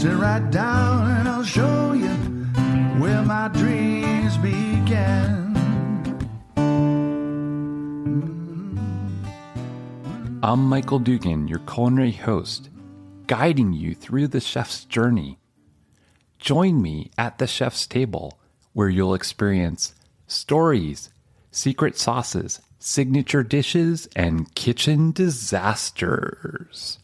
Sit right down and I'll show you where my dreams began. I'm Michael Dugan, your culinary host, guiding you through the chef's journey. Join me at the chef's table, where you'll experience stories, secret sauces, signature dishes, and kitchen disasters.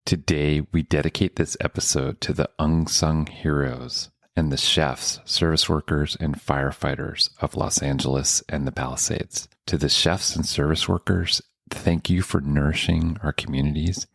Today, we dedicate this episode to the unsung heroes and the chefs, service workers, and firefighters of Los Angeles and the Palisades. To the chefs and service workers, thank you for nourishing our communities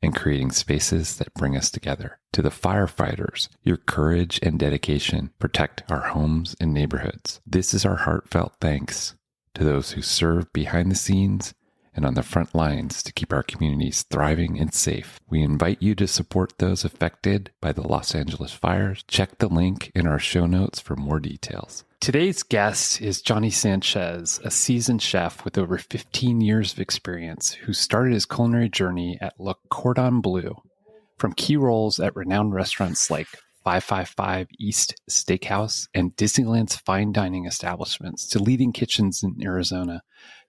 and creating spaces that bring us together. To the firefighters, your courage and dedication protect our homes and neighborhoods. This is our heartfelt thanks to those who serve behind the scenes and on the front lines to keep our communities thriving and safe. We invite you to support those affected by the Los Angeles fires. Check the link in our show notes for more details. Today's guest is Johnny Sanchez, a seasoned chef with over 15 years of experience who started his culinary journey at Le Cordon Bleu. From key roles at renowned restaurants like 555 East Steakhouse and Disneyland's fine dining establishments to leading kitchens in Arizona,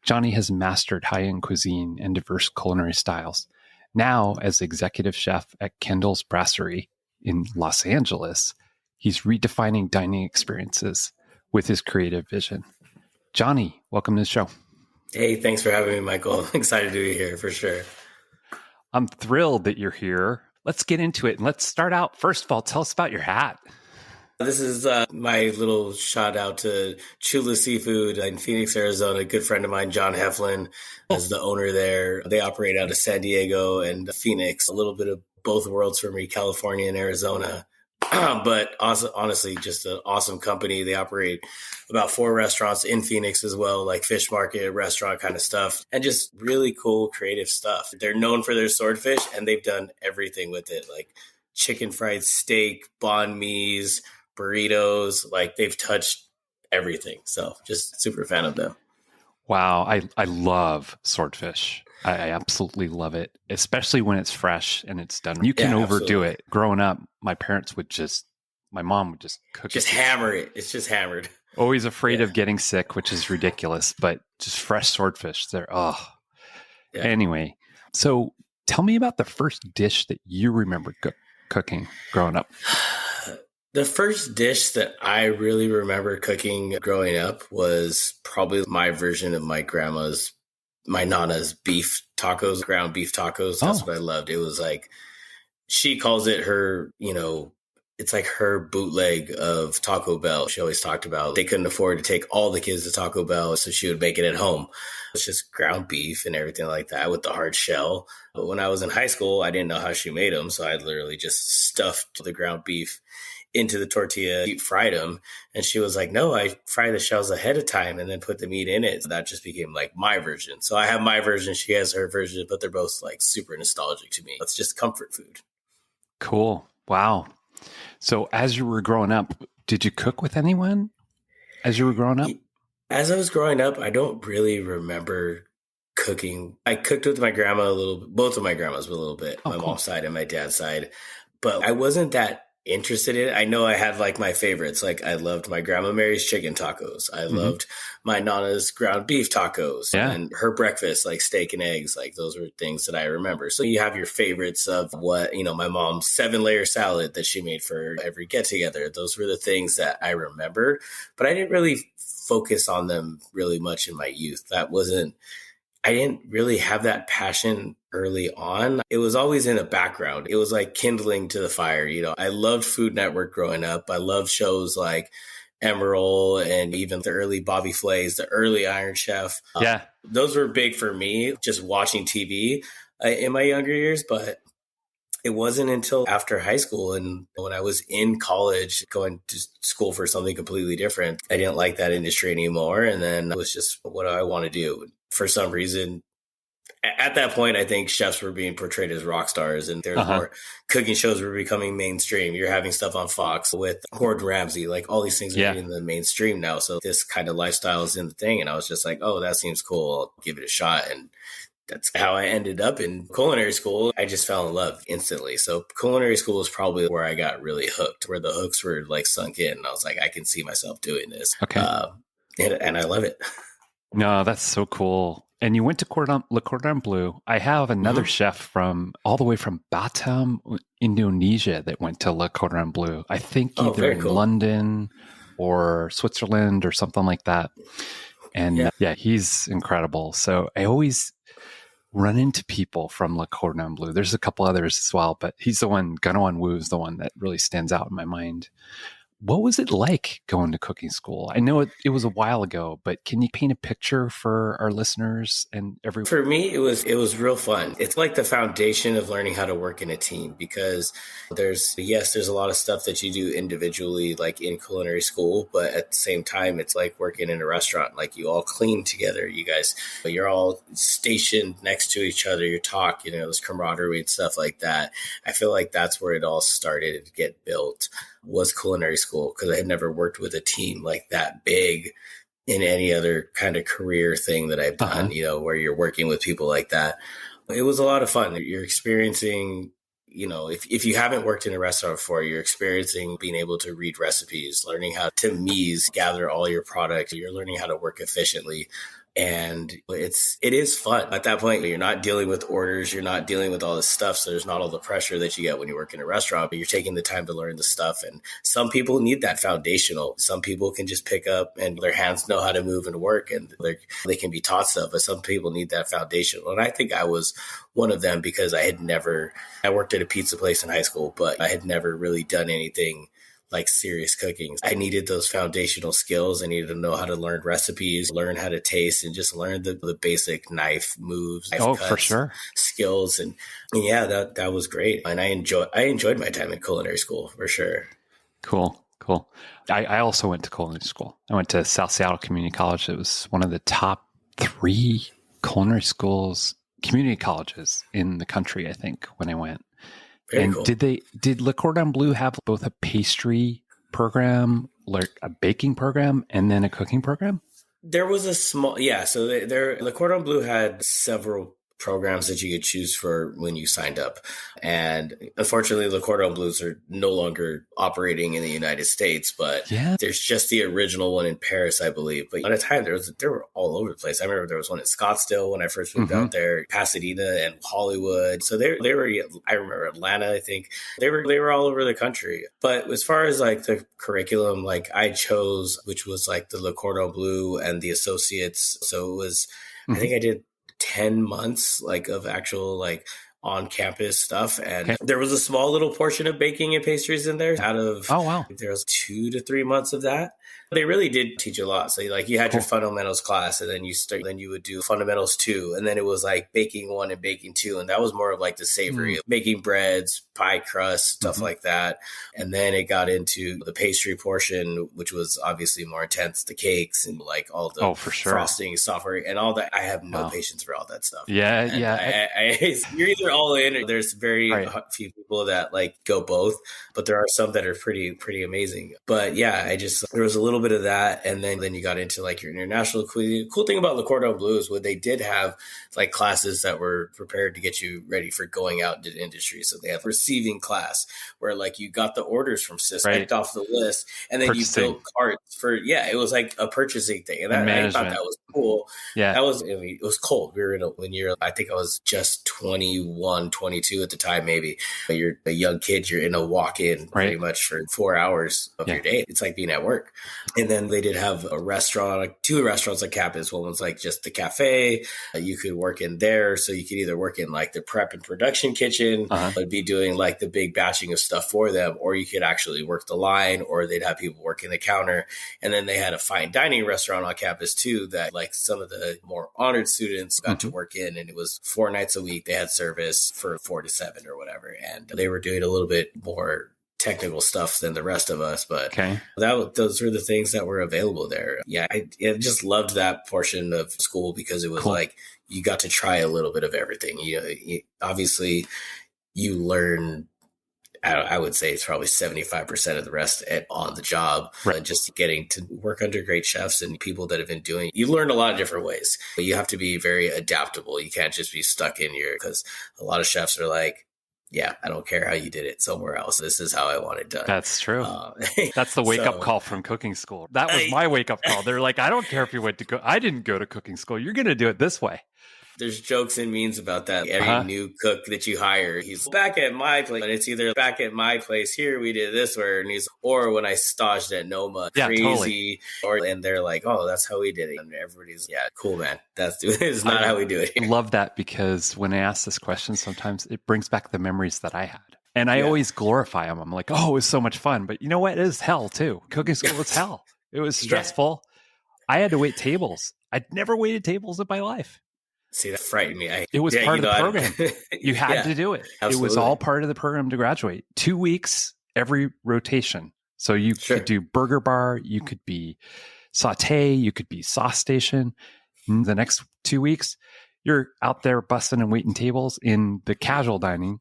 Johnny has mastered high-end cuisine and diverse culinary styles. Now, as executive chef at Kendall's Brasserie in Los Angeles, he's redefining dining experiences with his creative vision. Johnny, welcome to the show. Hey, thanks for having me, Michael. I'm excited to be here for sure. I'm thrilled that you're here. Let's get into it. And let's start out. First of all, tell us about your hat. This is my little shout out to Chula Seafood in Phoenix, Arizona. A good friend of mine, John Heflin, is the owner there. They operate out of San Diego and Phoenix, a little bit of both worlds for me, California and Arizona. But also, honestly, just an awesome company. They operate about 4 restaurants in Phoenix as well, like fish market, restaurant kind of stuff, and just really cool, creative stuff. They're known for their swordfish, and they've done everything with it, like chicken fried steak, banh mi's, burritos. Like they've touched everything. So just super fan of them. Wow. I love swordfish. I absolutely love it, especially when it's fresh and it's done. You can overdo it. Growing up, my mom would just cook it. Just hammer it. It's just hammered. Always afraid of getting sick, which is ridiculous, but just fresh swordfish. Anyway, so tell me about the first dish that you remember cooking growing up. The first dish that I really remember cooking growing up was probably my version of my Nana's beef tacos, ground beef tacos. That's what I loved. It was like, she calls it her, it's like her bootleg of Taco Bell. She always talked about they couldn't afford to take all the kids to Taco Bell, so she would make it at home. It's just ground beef and everything like that with the hard shell. But when I was in high school, I didn't know how she made them, so I literally just stuffed the ground beef into the tortilla, deep fried them. And she was like, no, I fry the shells ahead of time and then put the meat in it. So that just became like my version. So I have my version, she has her version, but they're both like super nostalgic to me. It's just comfort food. Cool. Wow. So as you were growing up, did you cook with anyone as you were growing up? As I was growing up, I don't really remember cooking. I cooked with my grandma a little bit, both of my grandmas a little bit, my mom's side and my dad's side, but I wasn't that interested in it. I know I had like my favorites. Like I loved my Grandma Mary's chicken tacos. I loved my Nana's ground beef tacos and her breakfast, like steak and eggs. Like those were things that I remember. So you have your favorites of what, my mom's 7-layer salad that she made for every get together. Those were the things that I remember, but I didn't really focus on them really much in my youth. I didn't really have that passion early on. It was always in the background. It was like kindling to the fire. I loved Food Network growing up. I loved shows like Emerald and even the early Bobby Flay's, the early Iron Chef. Those were big for me, just watching TV in my younger years. But it wasn't until after high school and when I was in college going to school for something completely different, I didn't like that industry anymore. And then it was just, what do I want to do? For some reason, at that point, I think chefs were being portrayed as rock stars, and there's more cooking shows were becoming mainstream. You're having stuff on Fox with Gordon Ramsay, like all these things are in the mainstream now. So this kind of lifestyle is in the thing. And I was just like, oh, that seems cool. I'll give it a shot. And that's how I ended up in culinary school. I just fell in love instantly. So culinary school is probably where I got really hooked, where the hooks were like sunk in. And I was like, I can see myself doing this. Okay. And I love it. No, that's so cool. And you went to Le Cordon Bleu. I have another chef from all the way from Batam, Indonesia, that went to Le Cordon Bleu. I think either in London or Switzerland or something like that. And he's incredible. So I always run into people from Le Cordon Bleu. There's a couple others as well, but he's the one, Ganoan Wu is the one that really stands out in my mind. What was it like going to cooking school? I know it was a while ago, but can you paint a picture for our listeners and everyone? For me, it was real fun. It's like the foundation of learning how to work in a team, because there's a lot of stuff that you do individually, like in culinary school, but at the same time, it's like working in a restaurant. Like you all clean together, you're all stationed next to each other. You talk, there's camaraderie and stuff like that. I feel like that's where it all started to get built, was culinary school, because I had never worked with a team like that big in any other kind of career thing that I've done, where you're working with people like that. It was a lot of fun. You're experiencing, if you haven't worked in a restaurant before, you're experiencing being able to read recipes, learning how to gather all your product. You're learning how to work efficiently. And it is fun. At that point, you're not dealing with orders. You're not dealing with all this stuff. So there's not all the pressure that you get when you work in a restaurant, but you're taking the time to learn the stuff. And some people need that foundational. Some people can just pick up and their hands know how to move and work, and they can be taught stuff, but some people need that foundational. And I think I was one of them, because I worked at a pizza place in high school, but I had never really done anything like serious cooking. I needed those foundational skills. I needed to know how to learn recipes, learn how to taste, and just learn the basic knife moves, for sure, skills. And that was great. And I enjoyed my time in culinary school for sure. Cool. I also went to culinary school. I went to South Seattle Community College. It was one of the top 3 culinary schools, community colleges in the country, I think, when I went. Very and cool. did Le Cordon Bleu have both a pastry program, like a baking program, and then a cooking program? There was a small, so Le Cordon Bleu had several programs that you could choose for when you signed up. And unfortunately, Le Cordon Bleus are no longer operating in the United States, but there's just the original one in Paris, I believe. But at a time, they were all over the place. I remember there was one in Scottsdale when I first moved out there, Pasadena and Hollywood. So they were, I remember Atlanta, I think. They were all over the country. But as far as like the curriculum, like I chose, which was like the Le Cordon Bleu and the associates. So it was, I think I did 10 months like of actual like on campus stuff. And there was a small little portion of baking and pastries in there out of, there was 2 to 3 months of that. They really did teach a lot. So like you had your fundamentals class, and then you would do fundamentals 2. And then it was like baking 1 and baking 2. And that was more of like the savory of making breads, pie crust, stuff like that. And then it got into the pastry portion, which was obviously more intense, the cakes and like all the frosting software and all that. I have no patience for all that stuff. You're either all in, or there's very few people that like go both, but there are some that are pretty amazing. But there was a little bit of that, and then you got into like your international cuisine. Cool thing about Le Cordon Bleu is what they did have like classes that were prepared to get you ready for going out into the industry. So they have receiving class where like you got the orders from Sis picked off the list, and then you built carts for it was like a purchasing thing, and I thought that was cool. That was, it was cold. We were I think I was just 21, 22 at the time, maybe. But you're a young kid, you're in a walk-in pretty much for 4 hours of your day. It's like being at work. And then they did have a restaurant, like 2 restaurants on campus. One was like just the cafe. You could work in there. So you could either work in like the prep and production kitchen, but be doing like the big batching of stuff for them, or you could actually work the line, or they'd have people working the counter. And then they had a fine dining restaurant on campus too, that like some of the more honored students got to work in. And it was 4 nights a week. They had service for 4 to 7 or whatever. And they were doing a little bit more technical stuff than the rest of us, but those were the things that were available there. Yeah, I just loved that portion of school because it was like you got to try a little bit of everything. Obviously, you learn. I would say it's probably 75% of the rest on the job. Right. And just getting to work under great chefs and people that have been doing it. You learn a lot of different ways, but you have to be very adaptable. You can't just be stuck in because a lot of chefs are like, yeah, I don't care how you did it somewhere else. This is how I want it done. That's true. That's the wake-up call from cooking school. That was my wake-up call. They're like, I don't care if you went to I didn't go to cooking school. You're going to do it this way. There's jokes and memes about that. Every new cook that you hire, he's back at my place. And it's either back at my place here, we did this where, and or when I staged at Noma, crazy. Totally. And they're like, oh, that's how we did it. And everybody's, cool, man. It's not how we do it. I love that because when I ask this question, sometimes it brings back the memories that I had. And I always glorify them. I'm like, oh, it was so much fun. But you know what? It is hell too. Cooking school was hell. It was stressful. I had to wait tables. I'd never waited tables in my life. See, that frightened me. It was part of the program. You had to do it. Absolutely. It was all part of the program to graduate. 2 weeks, every rotation. So you could do burger bar, you could be saute, you could be sauce station. And the next 2 weeks, you're out there bussing and waiting tables in the casual dining.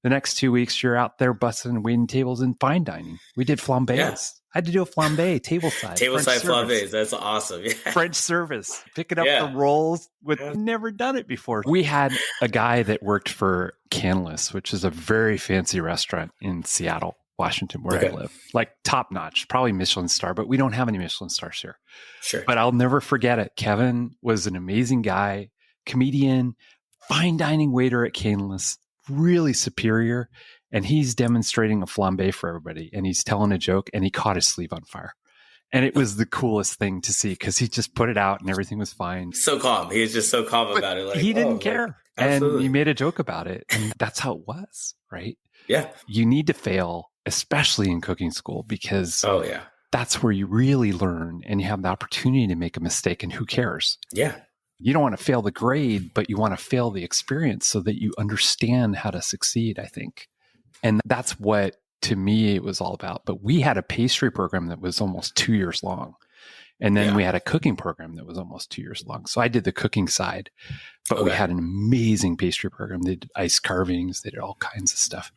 The next 2 weeks, you're out there bussing and waiting tables in fine dining. We did flambés. Yeah. I had to do a flambé, tableside. Tableside flambés. That's awesome. Yeah. French service. Picking up the rolls. Never done it before. We had a guy that worked for Kendall, which is a very fancy restaurant in Seattle, Washington, where I live. Like top notch, probably Michelin star, but we don't have any Michelin stars here. Sure. But I'll never forget it. Kevin was an amazing guy, comedian, fine dining waiter at Kendall, really superior. And he's demonstrating a flambé for everybody. And he's telling a joke and he caught his sleeve on fire. And it was the coolest thing to see because he just put it out and everything was fine. So calm. He was just so calm about it. Like, he didn't care. And he made a joke about it. And that's how it was, right? Yeah. You need to fail, especially in cooking school, because that's where you really learn and you have the opportunity to make a mistake. And who cares? Yeah. You don't want to fail the grade, but you want to fail the experience so that you understand how to succeed, I think. And that's what, to me, it was all about. But we had a pastry program that was almost 2 years long. And then we had a cooking program that was almost 2 years long. So I did the cooking side, but we had an amazing pastry program. They did ice carvings. They did all kinds of stuff.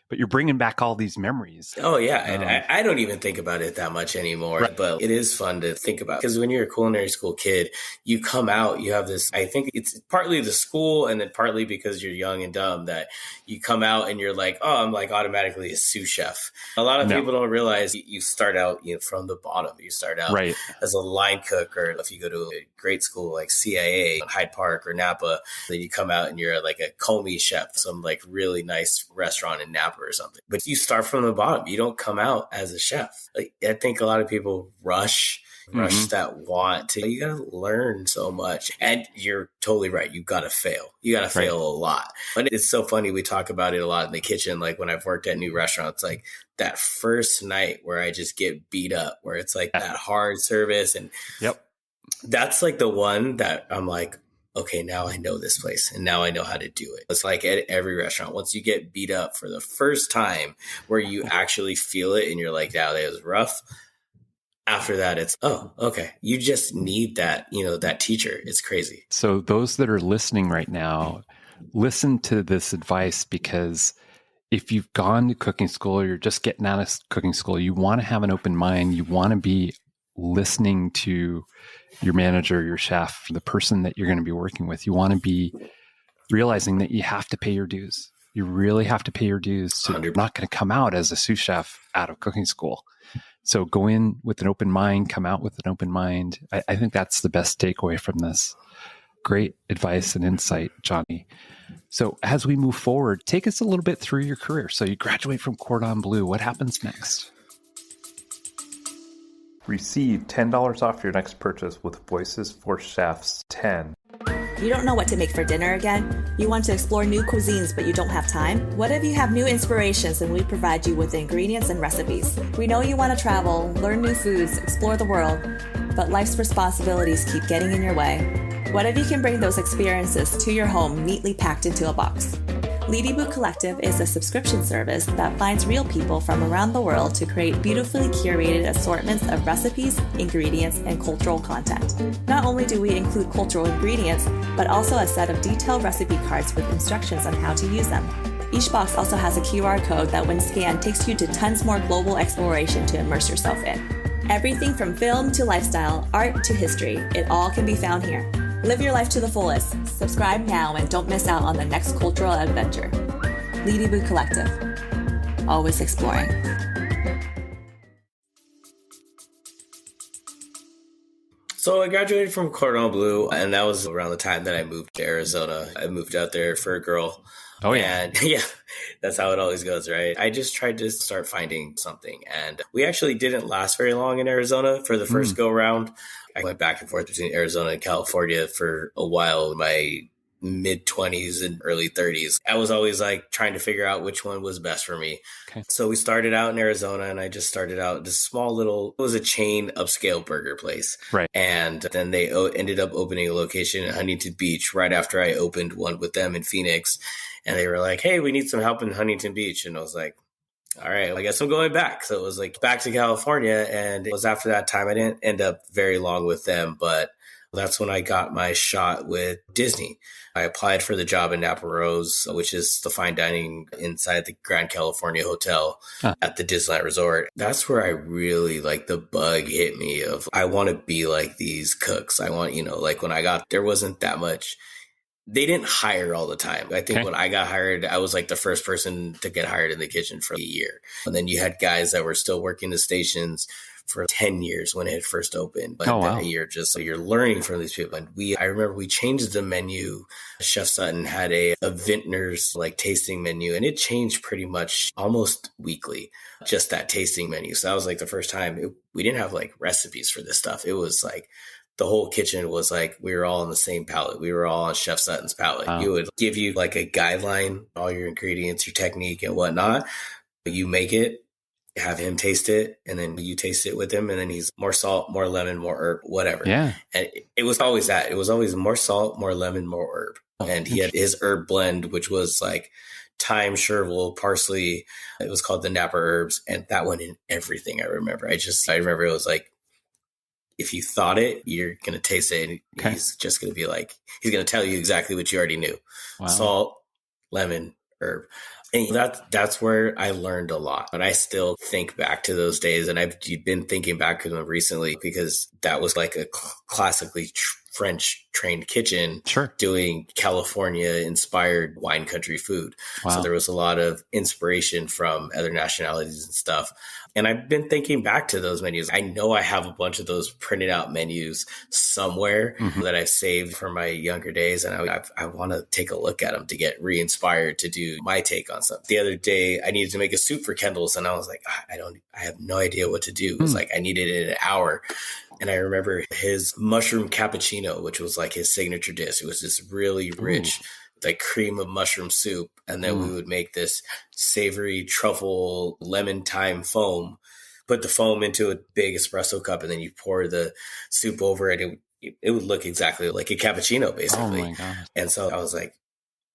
But you're bringing back all these memories. Oh, yeah. And I don't even think about it that much anymore. Right. But it is fun to think about. Because when you're a culinary school kid, you come out, you have this, I think it's partly the school and then partly because you're young and dumb that you come out and you're like, oh, I'm like automatically a sous chef. A lot of people don't realize you start out from the bottom. You start out as a line cook, or if you go to a great school like CIA, Hyde Park or Napa, then you come out and you're like a commis chef, some like really nice restaurant in Napa or something. But you start from the bottom. You don't come out as a chef. Like, I think a lot of people rush that want to. You got to learn so much. And you're totally right. You got to fail. You got to fail a lot. But it's so funny. We talk about it a lot in the kitchen. Like when I've worked at new restaurants, like that first night where I just get beat up, where it's like that hard service. And that's like the one that I'm like, okay, now I know this place and now I know how to do it. It's like at every restaurant, once you get beat up for the first time where you actually feel it and you're like, yeah, that was rough. After that, it's, oh, okay. You just need that, that teacher. It's crazy. So those that are listening right now, listen to this advice, because if you've gone to cooking school or you're just getting out of cooking school, you want to have an open mind. You want to be listening to your manager, your chef, the person that you're going to be working with. You want to be realizing that you have to pay your dues. You really have to pay your dues. So you're not going to come out as a sous chef out of cooking school. So go in with an open mind, come out with an open mind. I think that's the best takeaway from this. Great advice and insight, Johnny. So as we move forward, take us a little bit through your career. So you graduate from Cordon Bleu. What happens next? Receive $10 off your next purchase with Voice4Chefs 10. You don't know what to make for dinner again? You want to explore new cuisines, but you don't have time? What if you have new inspirations and we provide you with the ingredients and recipes? We know you want to travel, learn new foods, explore the world, but life's responsibilities keep getting in your way. What if you can bring those experiences to your home neatly packed into a box? Ladybug Collective is a subscription service that finds real people from around the world to create beautifully curated assortments of recipes, ingredients, and cultural content. Not only do we include cultural ingredients, but also a set of detailed recipe cards with instructions on how to use them. Each box also has a QR code that when scanned takes you to tons more global exploration to immerse yourself in. Everything from film to lifestyle, art to history, it all can be found here. Live your life to the fullest. Subscribe now and don't miss out on the next cultural adventure. Ladybug Collective. Always exploring. So I graduated from Cordon Bleu, and that was around the time that I moved to Arizona. I moved out there for a girl. Oh, yeah. And yeah, that's how it always goes, right? I just tried to start finding something. And we actually didn't last very long in Arizona for the first go around. I went back and forth between Arizona and California for a while in my mid-20s and early 30s. I was always like trying to figure out which one was best for me. Okay. So we started out in Arizona, and I just started out this small little, it was a chain upscale burger place. Right. And then they ended up opening a location in Huntington Beach right after I opened one with them in Phoenix. And they were like, hey, we need some help in Huntington Beach. And I was like, all right, I guess I'm going back. So it was like back to California. And it was after that time, I didn't end up very long with them, but that's when I got my shot with Disney. I applied for the job in Napa Rose, which is the fine dining inside the Grand California Hotel at the Disneyland Resort. That's where I really like the bug hit me of, I want to be like these cooks. I want, like when I got, there wasn't that much. They didn't hire all the time. I think when I got hired, I was like the first person to get hired in the kitchen for a year. And then you had guys that were still working the stations for 10 years when it had first opened. But that year, just so you're learning from these people. And I remember we changed the menu. Chef Sutton had a vintner's like tasting menu, and it changed pretty much almost weekly, just that tasting menu. So that was like the first time we didn't have like recipes for this stuff. It was like, the whole kitchen was like, we were all on the same palette. We were all on Chef Sutton's palette. Wow. He would give you like a guideline, all your ingredients, your technique and whatnot. But you make it, have him taste it, and then you taste it with him. And then he's more salt, more lemon, more herb, whatever. Yeah. And it was always that. It was always more salt, more lemon, more herb. And he had his herb blend, which was like thyme, chervil, parsley. It was called the Napa Herbs. And that went in everything I remember. I remember it was like, if you thought it, you're going to taste it. And he's just going to be like, he's going to tell you exactly what you already knew. Wow. Salt, lemon, herb. And that's where I learned a lot. But I still think back to those days. And I've been thinking back to them recently because that was like a classically French trained kitchen doing California inspired wine country food. Wow. So there was a lot of inspiration from other nationalities and stuff. And I've been thinking back to those menus. I know I have a bunch of those printed out menus somewhere that I've saved from my younger days. And I want to take a look at them to get re-inspired to do my take on stuff. The other day, I needed to make a soup for Kendall's. And I was like, I have no idea what to do. It was like, I needed it in an hour. And I remember his mushroom cappuccino, which was like his signature dish. It was this really rich, like cream of mushroom soup. And then we would make this savory truffle lemon thyme foam, put the foam into a big espresso cup, and then you pour the soup over it. It would look exactly like a cappuccino, basically. Oh my God. And so I was like,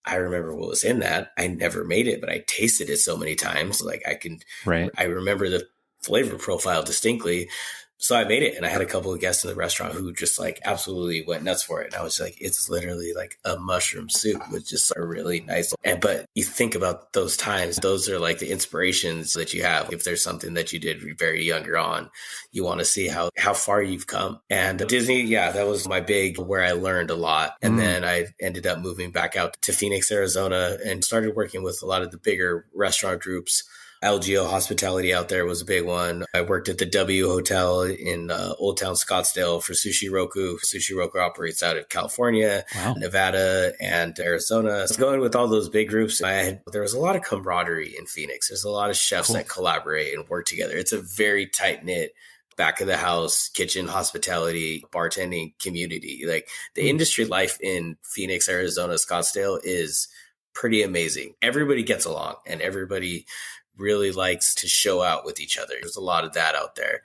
I remember what was in that. I never made it, but I tasted it so many times. Like I remember the flavor profile distinctly. So I made it, and I had a couple of guests in the restaurant who just like absolutely went nuts for it. And I was like, it's literally like a mushroom soup with just a really nice. But you think about those times, those are like the inspirations that you have. If there's something that you did very younger on, you want to see how far you've come. And Disney, that was my big where I learned a lot. And then I ended up moving back out to Phoenix, Arizona, and started working with a lot of the bigger restaurant groups. LGO Hospitality out there was a big one. I worked at the W Hotel in Old Town Scottsdale for Sushi Roku. Sushi Roku operates out of California, Nevada, and Arizona. So going with all those big groups, there was a lot of camaraderie in Phoenix. There's a lot of chefs that collaborate and work together. It's a very tight-knit back of the house, kitchen, hospitality, bartending community. Like the industry life in Phoenix, Arizona, Scottsdale is pretty amazing. Everybody gets along and everybody really likes to show out with each other. There's a lot of that out there.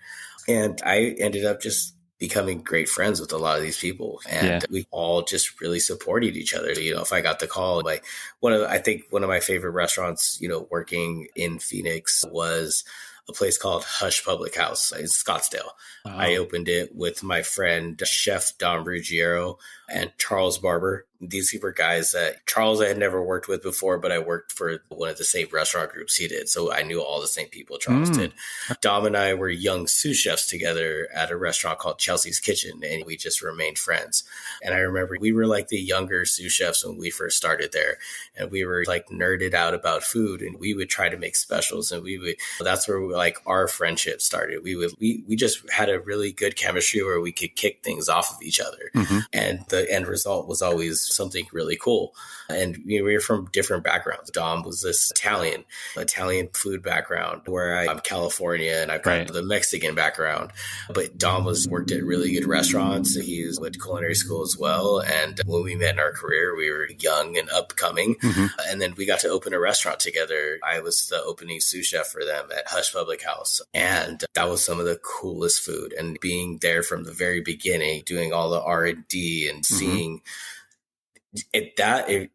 And I ended up just becoming great friends with a lot of these people. And we all just really supported each other. You know, if I got the call, like I think one of my favorite restaurants, you know, working in Phoenix was a place called Hush Public House in Scottsdale. Wow. I opened it with my friend, Chef Don Ruggiero and Charles Barber. These were guys that Charles I had never worked with before, but I worked for one of the same restaurant groups he did. So I knew all the same people Charles did. Dom and I were young sous chefs together at a restaurant called Chelsea's Kitchen, and we just remained friends. And I remember we were like the younger sous chefs when we first started there, and we were like nerded out about food, and we would try to make specials, and that's where like our friendship started. We just had a really good chemistry where we could kick things off of each other. And the end result was always something really cool. And we were from different backgrounds. Dom was this Italian food background, where I'm California and I've got the Mexican background. But Dom worked at really good restaurants. He went to culinary school as well. And when we met in our career, we were young and upcoming. And then we got to open a restaurant together. I was the opening sous chef for them at Hush Public House. And that was some of the coolest food. And being there from the very beginning, doing all the R&D and seeing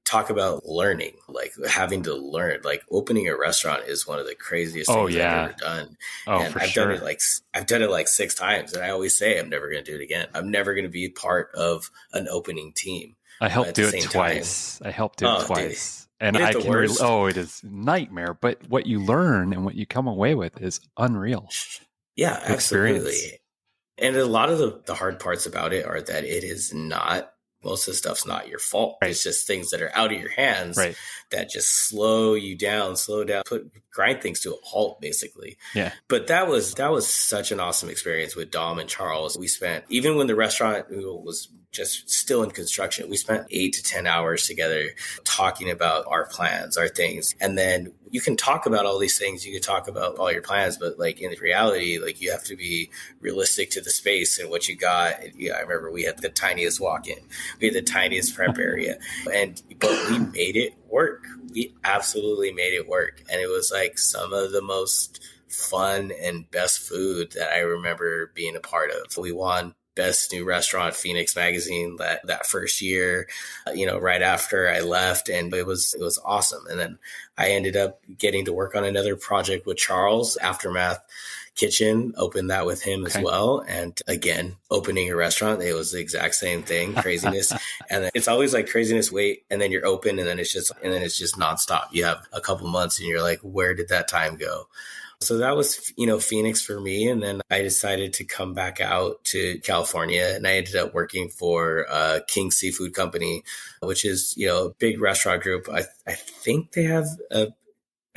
talk about learning, like having to learn, like opening a restaurant is one of the craziest things I've ever done. And I've done it like 6 times. And I always say, I'm never going to do it again. I'm never going to be part of an opening team. I helped do it twice. I helped do it twice. And I can it is nightmare, but what you learn and what you come away with is unreal. Yeah, absolutely. And a lot of the hard parts about it are that it is not, most of the stuff's not your fault. It's just things that are out of your hands that just slow down, grind things to a halt, basically. Yeah. But that was such an awesome experience with Dom and Charles. We spent, even when the restaurant was just still in construction, we spent 8 to 10 hours together talking about our plans, our things. And then you can talk about all these things. You can talk about all your plans, but like in reality, like you have to be realistic to the space and what you got. And, I remember we had the tiniest walk-in. We had the tiniest prep area, but we made it work. We absolutely made it work. And it was like some of the most fun and best food that I remember being a part of. We won Best New Restaurant Phoenix magazine that first year, right after I left. And it was awesome. And then I ended up getting to work on another project with Charles, Aftermath Kitchen, opened that with him as well. And again, opening a restaurant, it was the exact same thing, craziness. And it's always like craziness, wait, and then you're open, and then it's just nonstop. You have a couple months and you're like, where did that time go? So that was, Phoenix for me. And then I decided to come back out to California, and I ended up working for King Seafood Company, which is, a big restaurant group. I think they have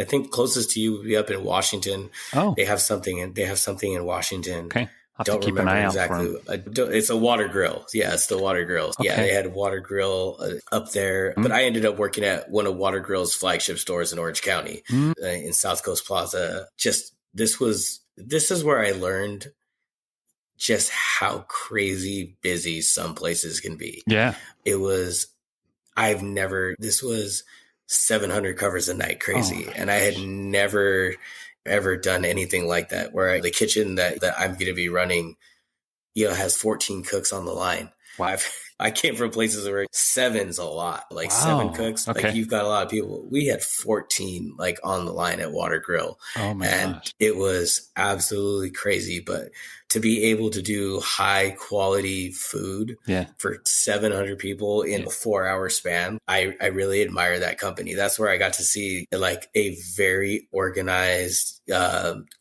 I think closest to you would be up in Washington. Oh, they have something in Washington. Okay. I don't remember exactly. It's a Water Grill. Yeah, it's the Water Grill. Okay. Yeah, they had Water Grill up there. But I ended up working at one of Water Grill's flagship stores in Orange County, in South Coast Plaza. This is where I learned just how crazy busy some places can be. Yeah. This was 700 covers a night crazy. And I had never ever done anything like that, where the kitchen that I'm going to be running, has 14 cooks on the line. Wow. I came from places where 7's a lot, like 7 cooks. Okay. Like you've got a lot of people. We had 14 like on the line at Water Grill. Oh my gosh. It was absolutely crazy. But to be able to do high quality food for 700 people in a 4-hour span, I really admire that company. That's where I got to see like a very organized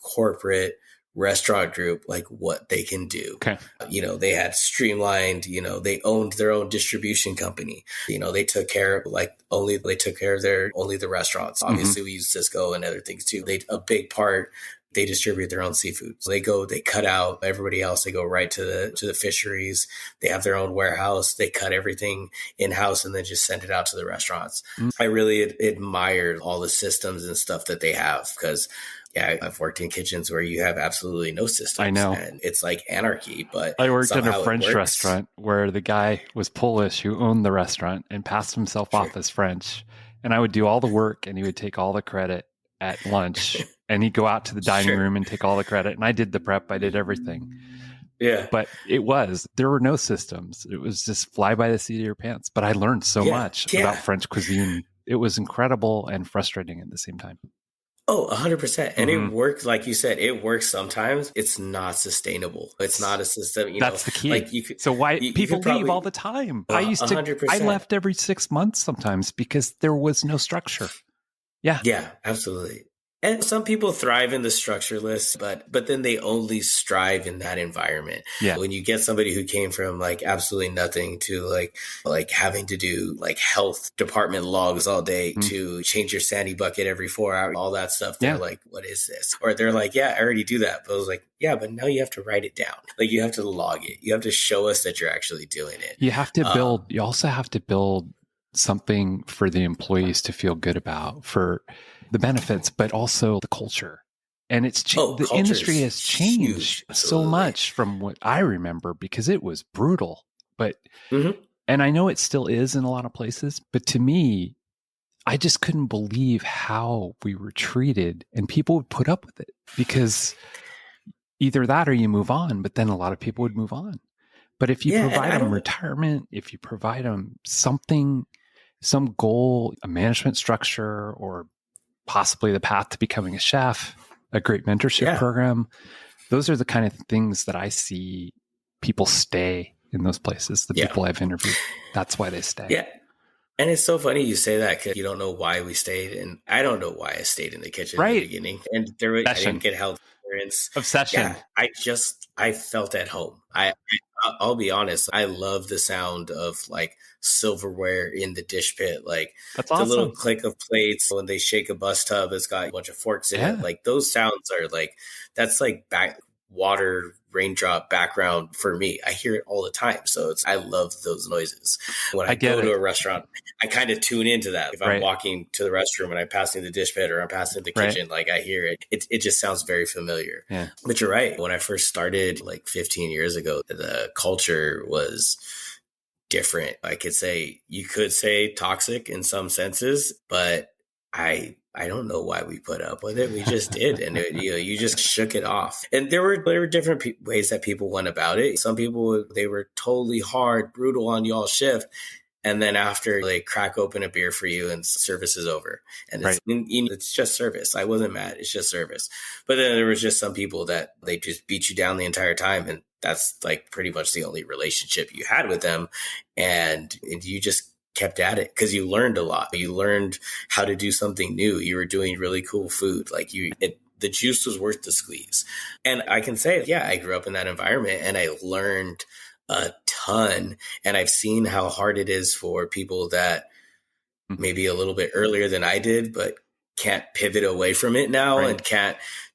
corporate restaurant group, like what they can do. Okay. They had streamlined, they owned their own distribution company. They took care of only the restaurants. Obviously we use Cisco and other things too. They distribute their own seafood. So they cut out everybody else. They go right to the fisheries. They have their own warehouse. They cut everything in-house and then just send it out to the restaurants. I really admired all the systems and stuff that they have, because I've worked in kitchens where you have absolutely no systems. I know. And it's like anarchy, but I worked in a French restaurant where the guy was Polish who owned the restaurant and passed himself off as French. And I would do all the work and he would take all the credit at lunch and he'd go out to the dining room and take all the credit. And I did the prep. I did everything. Yeah. But there were no systems. It was just fly by the seat of your pants. But I learned so much about French cuisine. It was incredible and frustrating at the same time. Oh, 100%. And it works, like you said, it works sometimes. It's not sustainable. It's not a system. That's the key. Like you could, so why people leave all the time? I 100%. I left every 6 months sometimes because there was no structure. Yeah. Yeah, absolutely. And some people thrive in the structureless, but then they only strive in that environment. Yeah. When you get somebody who came from like absolutely nothing to like having to do like health department logs all day to change your sandy bucket every 4 hours, all that stuff, they're like, what is this? Or they're like, yeah, I already do that. But I was like, yeah, but now you have to write it down. Like you have to log it. You have to show us that you're actually doing it. You have to build, you also have to build something for the employees to feel good about, for the benefits, but also the culture. And it's the industry has changed so much from what I remember because it was brutal. But and I know it still is in a lot of places, but to me, I just couldn't believe how we were treated, and people would put up with it because either that or you move on. But then a lot of people would move on. But if you provide them retirement, if you provide them something, some goal, a management structure, or possibly the path to becoming a chef, a great mentorship program, those are the kind of things that I see people stay in those places. The people I've interviewed, that's why they stay. Yeah. And it's so funny you say that because you don't know why we stayed. And I don't know why I stayed in the kitchen in the beginning. And I didn't get health insurance. Obsession. Yeah, I felt at home. I'll be honest. I love the sound of like silverware in the dish pit. Like that's the awesome. little click of plates when they shake a bus tub. It's got a bunch of forks in it. Like those sounds are like, that's like water raindrop background for me. I hear it all the time. So I love those noises. When I go to a restaurant, I kind of tune into that. If I'm walking to the restroom and I'm passing the dish pit or I'm passing the kitchen, like I hear it. It just sounds very familiar. Yeah. But you're right. When I first started like 15 years ago, the culture was different. You could say toxic in some senses, but I don't know why we put up with it. We just did. And you just shook it off. And there were different ways that people went about it. Some people, they were totally hard, brutal on y'all shift. And then after they crack open a beer for you and service is over. And it's just service. I wasn't mad. It's just service. But then there was just some people that they just beat you down the entire time. And that's like pretty much the only relationship you had with them. And you just kept at it because you learned a lot. You learned how to do something new. You were doing really cool food. Like the juice was worth the squeeze. And I can say, I grew up in that environment and I learned a ton. And I've seen how hard it is for people that maybe a little bit earlier than I did, but can't pivot away from it now and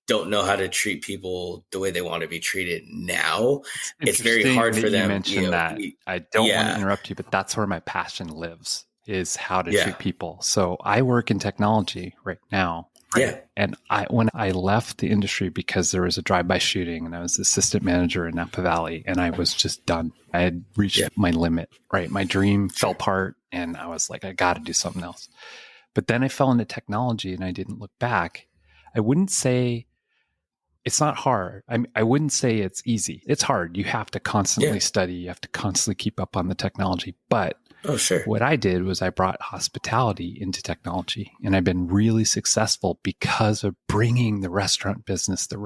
don't know how to treat people the way they want to be treated now. It's very hard for them. You mentioned that. I don't want to interrupt you, but that's where my passion lives, is how to treat people. So I work in technology right now. Yeah. And when I left the industry because there was a drive-by shooting and I was assistant manager in Napa Valley and I was just done. I had reached my limit, right? My dream fell apart and I was like, I got to do something else. But then I fell into technology and I didn't look back. I wouldn't say it's not hard. I wouldn't say it's easy. It's hard. You have to constantly study. You have to constantly keep up on the technology. But what I did was I brought hospitality into technology. And I've been really successful because of bringing the restaurant business, the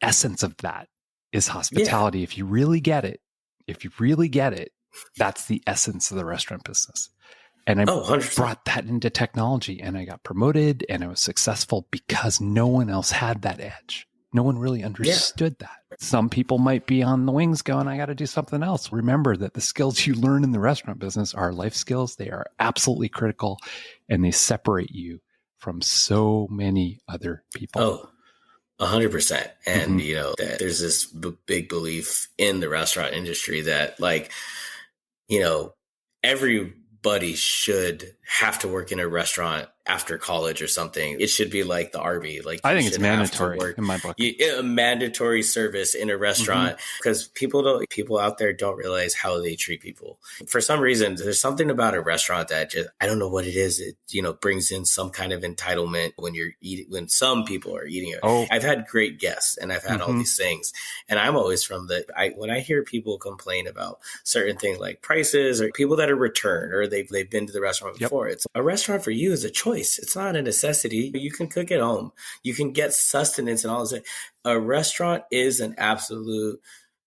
essence of that is hospitality. Yeah. If you really get it, that's the essence of the restaurant business. And I brought that into technology and I got promoted and I was successful because no one else had that edge. No one really understood that. Some people might be on the wings going, I got to do something else. Remember that the skills you learn in the restaurant business are life skills. They are absolutely critical and they separate you from so many other people. Oh, 100%. And, there's this big belief in the restaurant industry that everybody should have to work in a restaurant after college or something. It should be like the Arby. Like I think it's mandatory in my book. A mandatory service in a restaurant, because people out there don't realize how they treat people. For some reason, there's something about a restaurant that just, I don't know what it is. It, brings in some kind of entitlement when some people are eating it. Oh. I've had great guests and I've had all these things. And I'm always when I hear people complain about certain things like prices or people that are returned or they've been to the restaurant before, it's a restaurant for you is a choice. It's not a necessity. You can cook at home. You can get sustenance and all this. A restaurant is an absolute,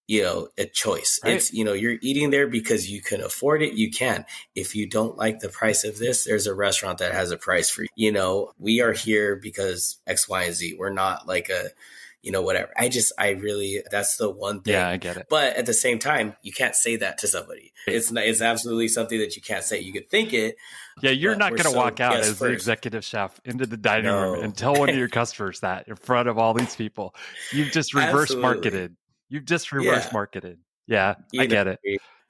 a choice. Right. It's, you're eating there because you can afford it. You can. If you don't like the price of this, there's a restaurant that has a price for you. We are here because X, Y, and Z. We're not like a, whatever. That's the one thing. Yeah, I get it. But at the same time, you can't say that to somebody. It's absolutely something that you can't say. You could think it. Yeah, you're not going to walk out as the executive chef into the dining room and tell one of your customers that in front of all these people. You've just reverse marketed. You've just reverse marketed. Yeah, I get it.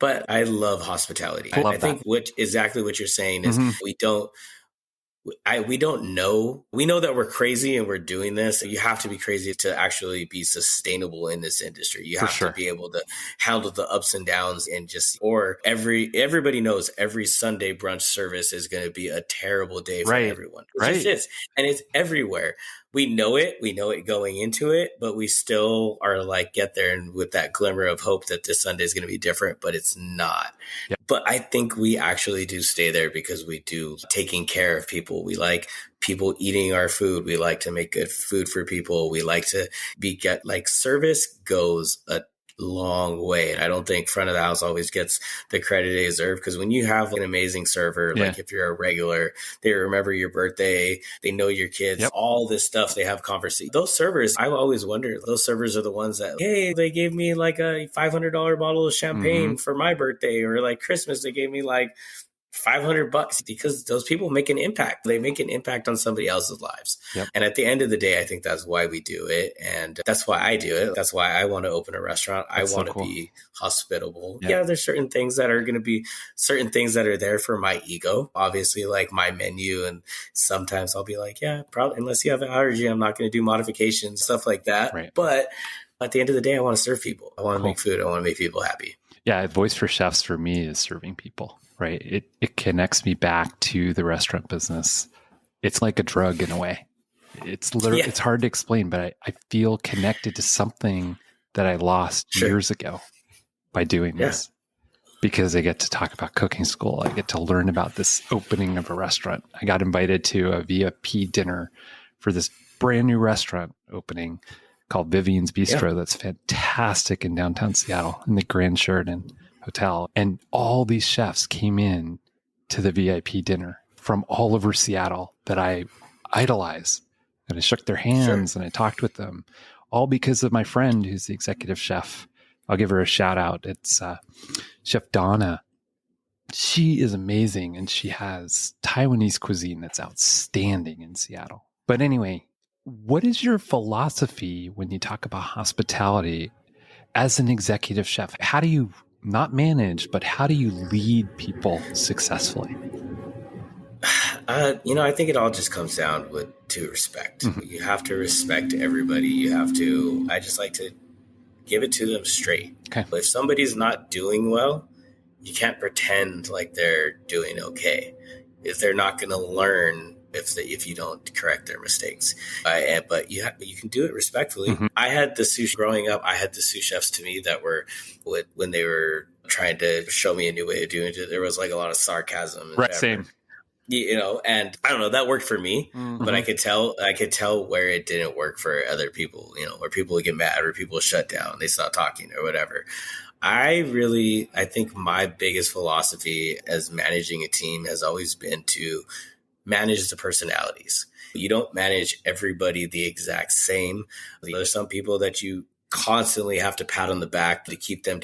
But I love hospitality. I think exactly what you're saying is we don't know. We know that we're crazy and we're doing this. You have to be crazy to actually be sustainable in this industry. You have to be able to handle the ups and downs and everybody knows every Sunday brunch service is going to be a terrible day for everyone. It just is. And it's everywhere. We know it going into it, but we still are like, get there and with that glimmer of hope that this Sunday is going to be different, but it's not. Yep. But I think we actually do stay there because we do taking care of people. We like people eating our food. We like to make good food for people. We like to service goes a long way. And I don't think front of the house always gets the credit they deserve, because when you have an amazing server, like if you're a regular, they remember your birthday, they know your kids, all this stuff, they have conversation. Those servers, I've always wondered, those servers are the ones that, hey, they gave me like a $500 bottle of champagne for my birthday, or like Christmas, they gave me like $500, because those people make an impact. They make an impact on somebody else's lives. Yep. And at the end of the day, I think that's why we do it. And that's why I do it. That's why I want to open a restaurant. I want to be hospitable. Yeah, there's certain things that are going to be certain things that are there for my ego, obviously, like my menu. And sometimes I'll be like, yeah, probably unless you have an allergy, I'm not going to do modifications, stuff like that. Right. But at the end of the day, I want to serve people. I want to make food. I want to make people happy. Yeah. Voice4Chefs for me is serving people. Right. It connects me back to the restaurant business. It's like a drug in a way. It's literally, it's hard to explain, but I feel connected to something that I lost years ago by doing this, because I get to talk about cooking school. I get to learn about this opening of a restaurant. I got invited to a VIP dinner for this brand new restaurant opening called Vivian's Bistro. That's fantastic in downtown Seattle in the Grand Sheraton Hotel. And all these chefs came in to the VIP dinner from all over Seattle that I idolize. And I shook their hands and I talked with them, all because of my friend who's the executive chef. I'll give her a shout out. It's Chef Donna. She is amazing, and she has Taiwanese cuisine that's outstanding in Seattle. But anyway, what is your philosophy when you talk about hospitality as an executive chef? How do you not manage, but how do you lead people successfully? I think it all just comes down to respect. You have to respect everybody. I just like to give it to them straight. Okay. But if somebody's not doing well, you can't pretend like they're doing okay. If they're not going to learn if you don't correct their mistakes. But you can do it respectfully. I had the sous growing up. I had the sous chefs to me that were when they were trying to show me a new way of doing it. There was like a lot of sarcasm. And same. And I don't know, that worked for me, but I could tell where it didn't work for other people, where people would get mad or people would shut down, they stop talking or whatever. I think my biggest philosophy as managing a team has always been to manage the personalities. You don't manage everybody the exact same. There's some people that you constantly have to pat on the back to give them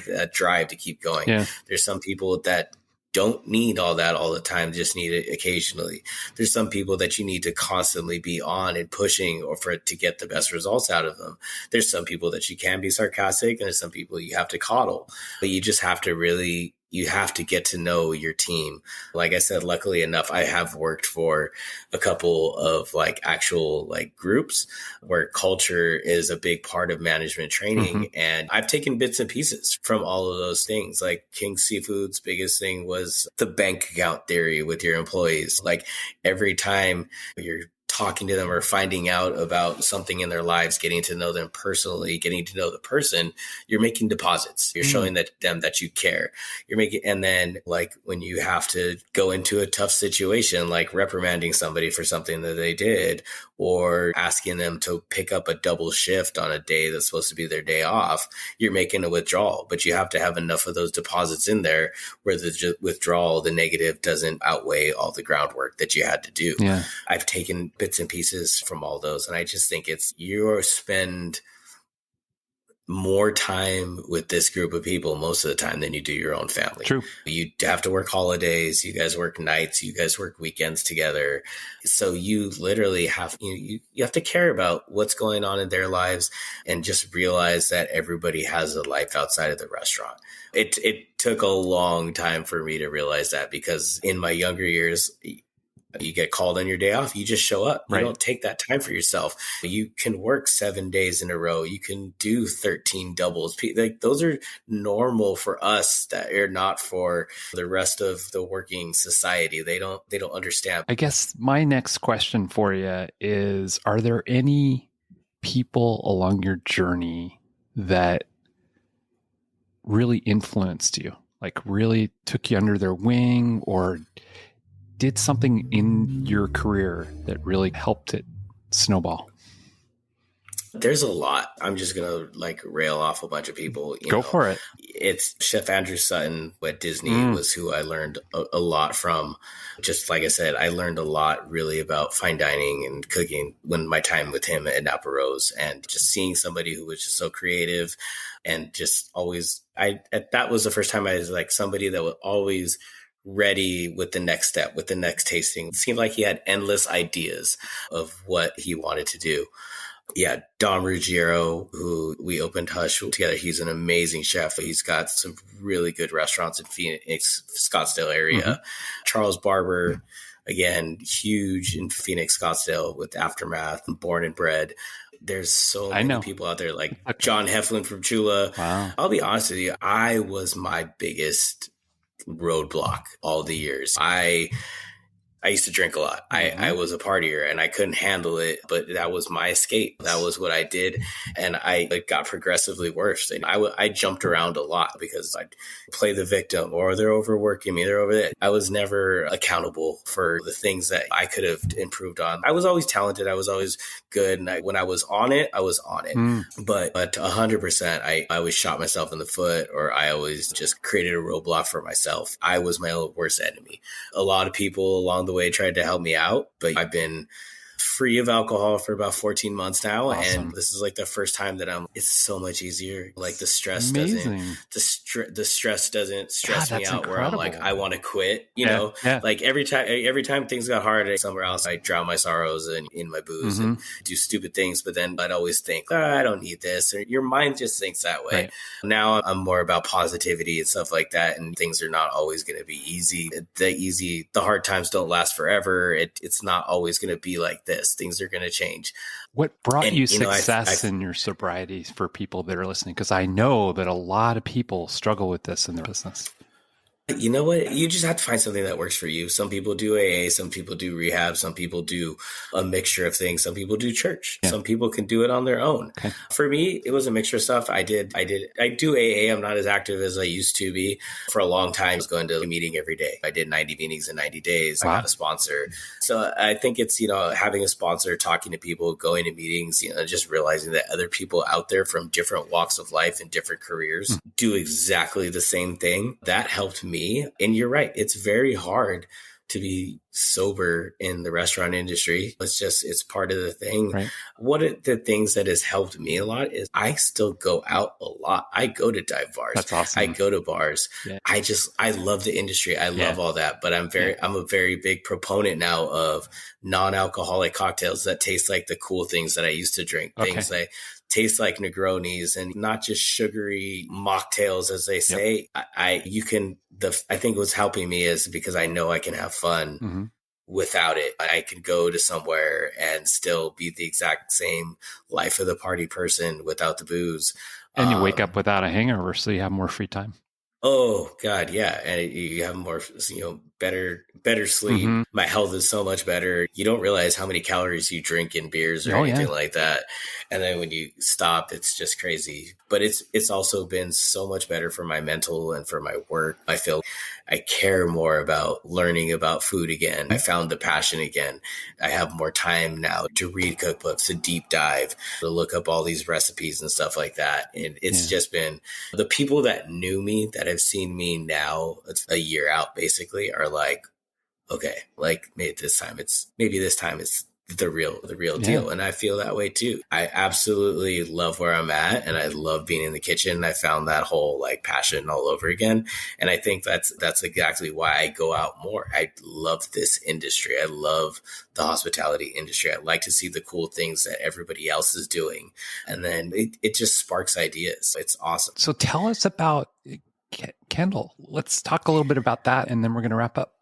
that drive to keep going. Yeah. There's some people that don't need all that all the time, just need it occasionally. There's some people that you need to constantly be on and pushing to get the best results out of them. There's some people that you can be sarcastic, and there's some people you have to coddle. But you just have to really you have to get to know your team. Like I said, luckily enough, I have worked for a couple of like actual like groups where culture is a big part of management training. And I've taken bits and pieces from all of those things. Like King Seafood's biggest thing was the bank account theory with your employees. Like every time you're talking to them or finding out about something in their lives, getting to know them personally, getting to know the person, you're making deposits. You're showing them that you care. You're making, and then like when you have to go into a tough situation, like reprimanding somebody for something that they did, or asking them to pick up a double shift on a day that's supposed to be their day off, you're making a withdrawal. But you have to have enough of those deposits in there where the withdrawal, the negative, doesn't outweigh all the groundwork that you had to do. Yeah. I've taken bits and pieces from all those. And I just think you spend more time with this group of people most of the time than you do your own family. True. You have to work holidays. You guys work nights. You guys work weekends together. So you literally have, you have to care about what's going on in their lives and just realize that everybody has a life outside of the restaurant. It took a long time for me to realize that, because in my younger years, you get called on your day off, you just show up. You don't take that time for yourself. You can work 7 days in a row. You can do 13 doubles. Like those are normal for us that are not for the rest of the working society. They don't understand. I guess my next question for you is, are there any people along your journey that really influenced you, like really took you under their wing, or did something in your career that really helped it snowball? There's a lot. I'm just going to like rail off a bunch of people. Go for it. It's Chef Andrew Sutton at Disney was who I learned a lot from. Just like I said, I learned a lot really about fine dining and cooking when my time with him at Napa Rose, and just seeing somebody who was just so creative and just always, that was the first time I was like somebody that was always ready with the next step, with the next tasting. It seemed like he had endless ideas of what he wanted to do. Yeah, Don Ruggiero, who we opened Hush together. He's an amazing chef. He's got some really good restaurants in Phoenix, Scottsdale area. Charles Barber, again, huge in Phoenix, Scottsdale with Aftermath and Born and Bred. There's so many people out there, like John Heflin from Chula. Wow. I'll be honest with you, I was my biggest roadblock all the years. I used to drink a lot. I was a partier and I couldn't handle it, but that was my escape. That was what I did. And it got progressively worse. And I jumped around a lot because I'd play the victim, or they're overworking me, they're over there. I was never accountable for the things that I could have improved on. I was always talented. I was always good. And when I was on it, I was on it. But 100%, I always shot myself in the foot, or I always just created a roadblock for myself. I was my own worst enemy. A lot of people along the way tried to help me out, but I've been free of alcohol for about 14 months now. Awesome. And this is like the first time that it's so much easier. Like the stress the stress doesn't stress me out, incredible. Where I'm like, I want to quit, you know, like every time things got hard somewhere else, I drown my sorrows in my booze and do stupid things. But then I'd always think, I don't need this. Or your mind just thinks that way. Right. Now I'm more about positivity and stuff like that. And things are not always going to be easy. The hard times don't last forever. It's not always going to be like this. Things are going to change. What brought you success in your sobriety for people that are listening? Because I know that a lot of people struggle with this in their business. You know what? You just have to find something that works for you. Some people do AA, some people do rehab, some people do a mixture of things. Some people do church. Yeah. Some people can do it on their own. Okay. For me, it was a mixture of stuff. I do AA. I'm not as active as I used to be. For a long time, I was going to a meeting every day. I did 90 meetings in 90 days. Wow. I got a sponsor. So I think it's, having a sponsor, talking to people, going to meetings, just realizing that other people out there from different walks of life and different careers do exactly the same thing. That helped me. And you're right. It's very hard to be sober in the restaurant industry. It's part of the thing. Right. One of the things that has helped me a lot is I still go out a lot. I go to dive bars. That's awesome. I go to bars. Yeah. I love the industry. I love all that, but I'm a very big proponent now of non-alcoholic cocktails that taste like the cool things that I used to drink. Okay. Things like taste like Negronis and not just sugary mocktails, as they say. You can I think what's helping me is because I know I can have fun without it. I can go to somewhere and still be the exact same life of the party person without the booze. And you wake up without a hangover, so you have more free time. Oh God, yeah, and you have more, better sleep. My health is so much better. You don't realize how many calories you drink in beers or anything like that, and then when you stop, it's just crazy. But it's also been so much better for my mental and for my work. I feel I care more about learning about food again. I found the passion again. I have more time now to read cookbooks, to deep dive, to look up all these recipes and stuff like that. And it's just been the people that knew me, that have seen me now, it's a year out basically, are like, okay, like maybe this time it's the real deal. And I feel that way too. I absolutely love where I'm at, and I love being in the kitchen. I found that whole like passion all over again. And I think that's exactly why I go out more. I love this industry. I love the hospitality industry. I like to see the cool things that everybody else is doing. And then it just sparks ideas. It's awesome. So tell us about Kendall. Let's talk a little bit about that, and then we're going to wrap up.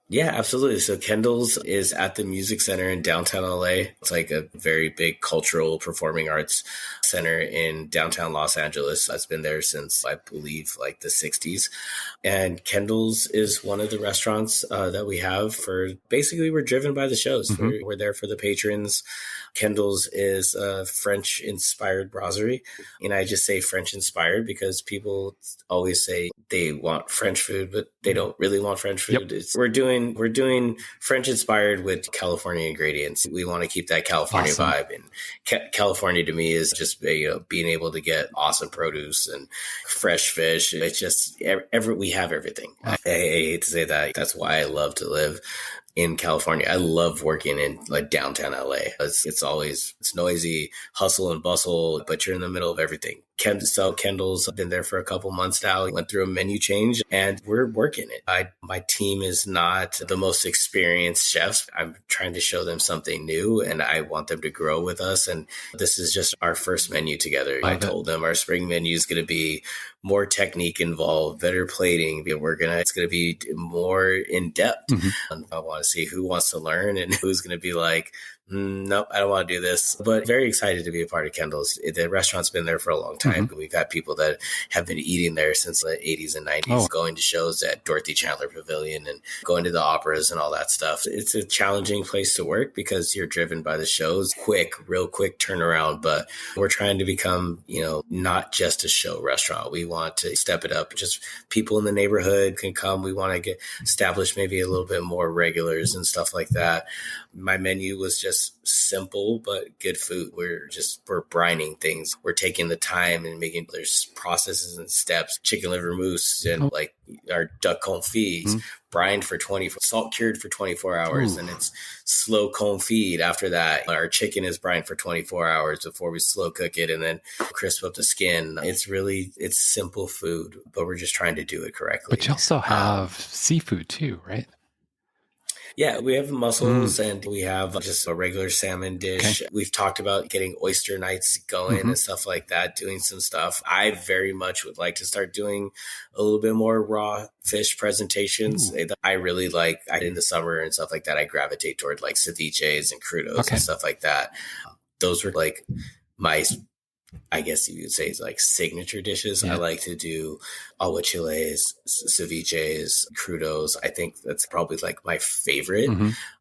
Yeah, absolutely. So Kendall's is at the Music Center in downtown LA. It's like a very big cultural performing arts center in downtown Los Angeles. It's been there since, I believe, like the 60s. And Kendall's is one of the restaurants that we have for, basically, we're driven by the shows. We're there for the patrons. Kendall's is a French-inspired brasserie. And I just say French-inspired because people always say they want French food, but they don't really want French food. We're doing French-inspired with California ingredients. We want to keep that California vibe. And California to me is just being able to get awesome produce and fresh fish. It's just we have everything. I hate to say that. That's why I love to live in California. I love working in like downtown LA. It's noisy, hustle and bustle, but you're in the middle of everything. Kendall's been there for a couple months now. We went through a menu change and we're working it. My team is not the most experienced chefs. I'm trying to show them something new and I want them to grow with us. And this is just our first menu together. I told them our spring menu is going to be more technique involved, better plating. It's going to be more in depth. I want to see who wants to learn and who's going to be like, nope, I don't want to do this. But very excited to be a part of Kendall's. The restaurant's been there for a long time. We've got people that have been eating there since the 80s and 90s, going to shows at Dorothy Chandler Pavilion and going to the operas and all that stuff. It's a challenging place to work because you're driven by the shows. Real quick turnaround. But we're trying to become, not just a show restaurant. We want to step it up. Just people in the neighborhood can come. We want to establish maybe a little bit more regulars and stuff like that. My menu was just simple, but good food. We're brining things. We're taking the time and there's processes and steps. Chicken liver mousse and like our duck confits, brined for salt cured for 24 hours. And it's slow confit after that. Our chicken is brined for 24 hours before we slow cook it and then crisp up the skin. It's simple food, but we're just trying to do it correctly. But you also have seafood too, right? Yeah, we have mussels and we have just a regular salmon dish. Okay. We've talked about getting oyster nights going and stuff like that, doing some stuff. I very much would like to start doing a little bit more raw fish presentations. I really like, in the summer and stuff like that, I gravitate toward like ceviches and crudos and stuff like that. Those were like my, I guess you could say, it's like signature dishes. I like to do aguachiles, ceviches, crudos. I think that's probably like my favorite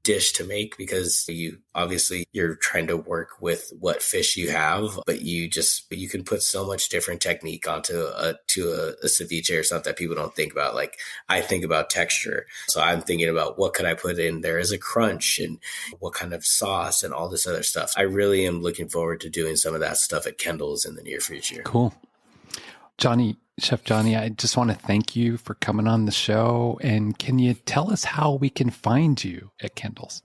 dish to make because you're trying to work with what fish you have, but you can put so much different technique onto a ceviche or something that people don't think about. Like I think about texture. So I'm thinking about what could I put in there as a crunch and what kind of sauce and all this other stuff. I really am looking forward to doing some of that stuff at Kendall's in the near future. Cool. Chef Johnny, I just want to thank you for coming on the show. And can you tell us how we can find you at Kendall's?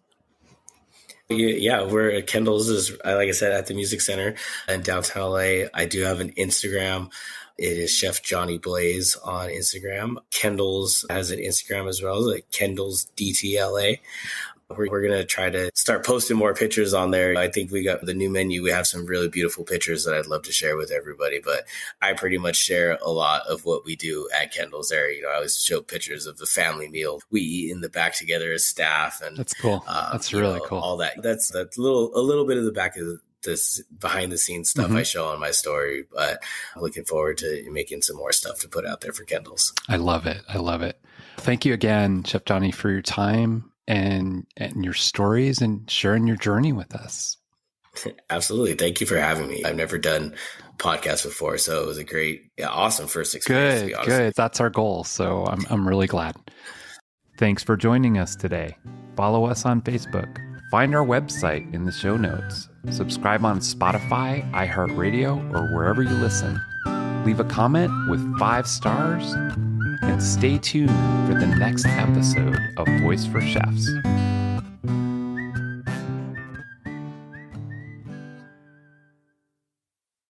Yeah, we're at Kendall's is, like I said, at the Music Center in downtown LA. I do have an Instagram. It is Chef Johnny Blaze on Instagram. Kendall's has an Instagram as well, like Kendall's DTLA. We're going to try to start posting more pictures on there. I think we got the new menu. We have some really beautiful pictures that I'd love to share with everybody, but I pretty much share a lot of what we do at Kendall's there. I always show pictures of the family meal we eat in the back together as staff. And that's cool. That's really cool. All that. That's a little bit of the back of this behind the scenes stuff I show on my story, but I'm looking forward to making some more stuff to put out there for Kendall's. I love it. Thank you again, Chef Johnny, for your time and your stories and sharing your journey with us. Absolutely. Thank you for having me. I've never done podcasts before, so it was a great, awesome first experience. Good. That's our goal. So I'm really glad. Thanks for joining us today. Follow us on Facebook. Find our website in the show notes. Subscribe on Spotify, iHeartRadio, or wherever you listen. Leave a comment with 5 stars. And stay tuned for the next episode of Voice4Chefs.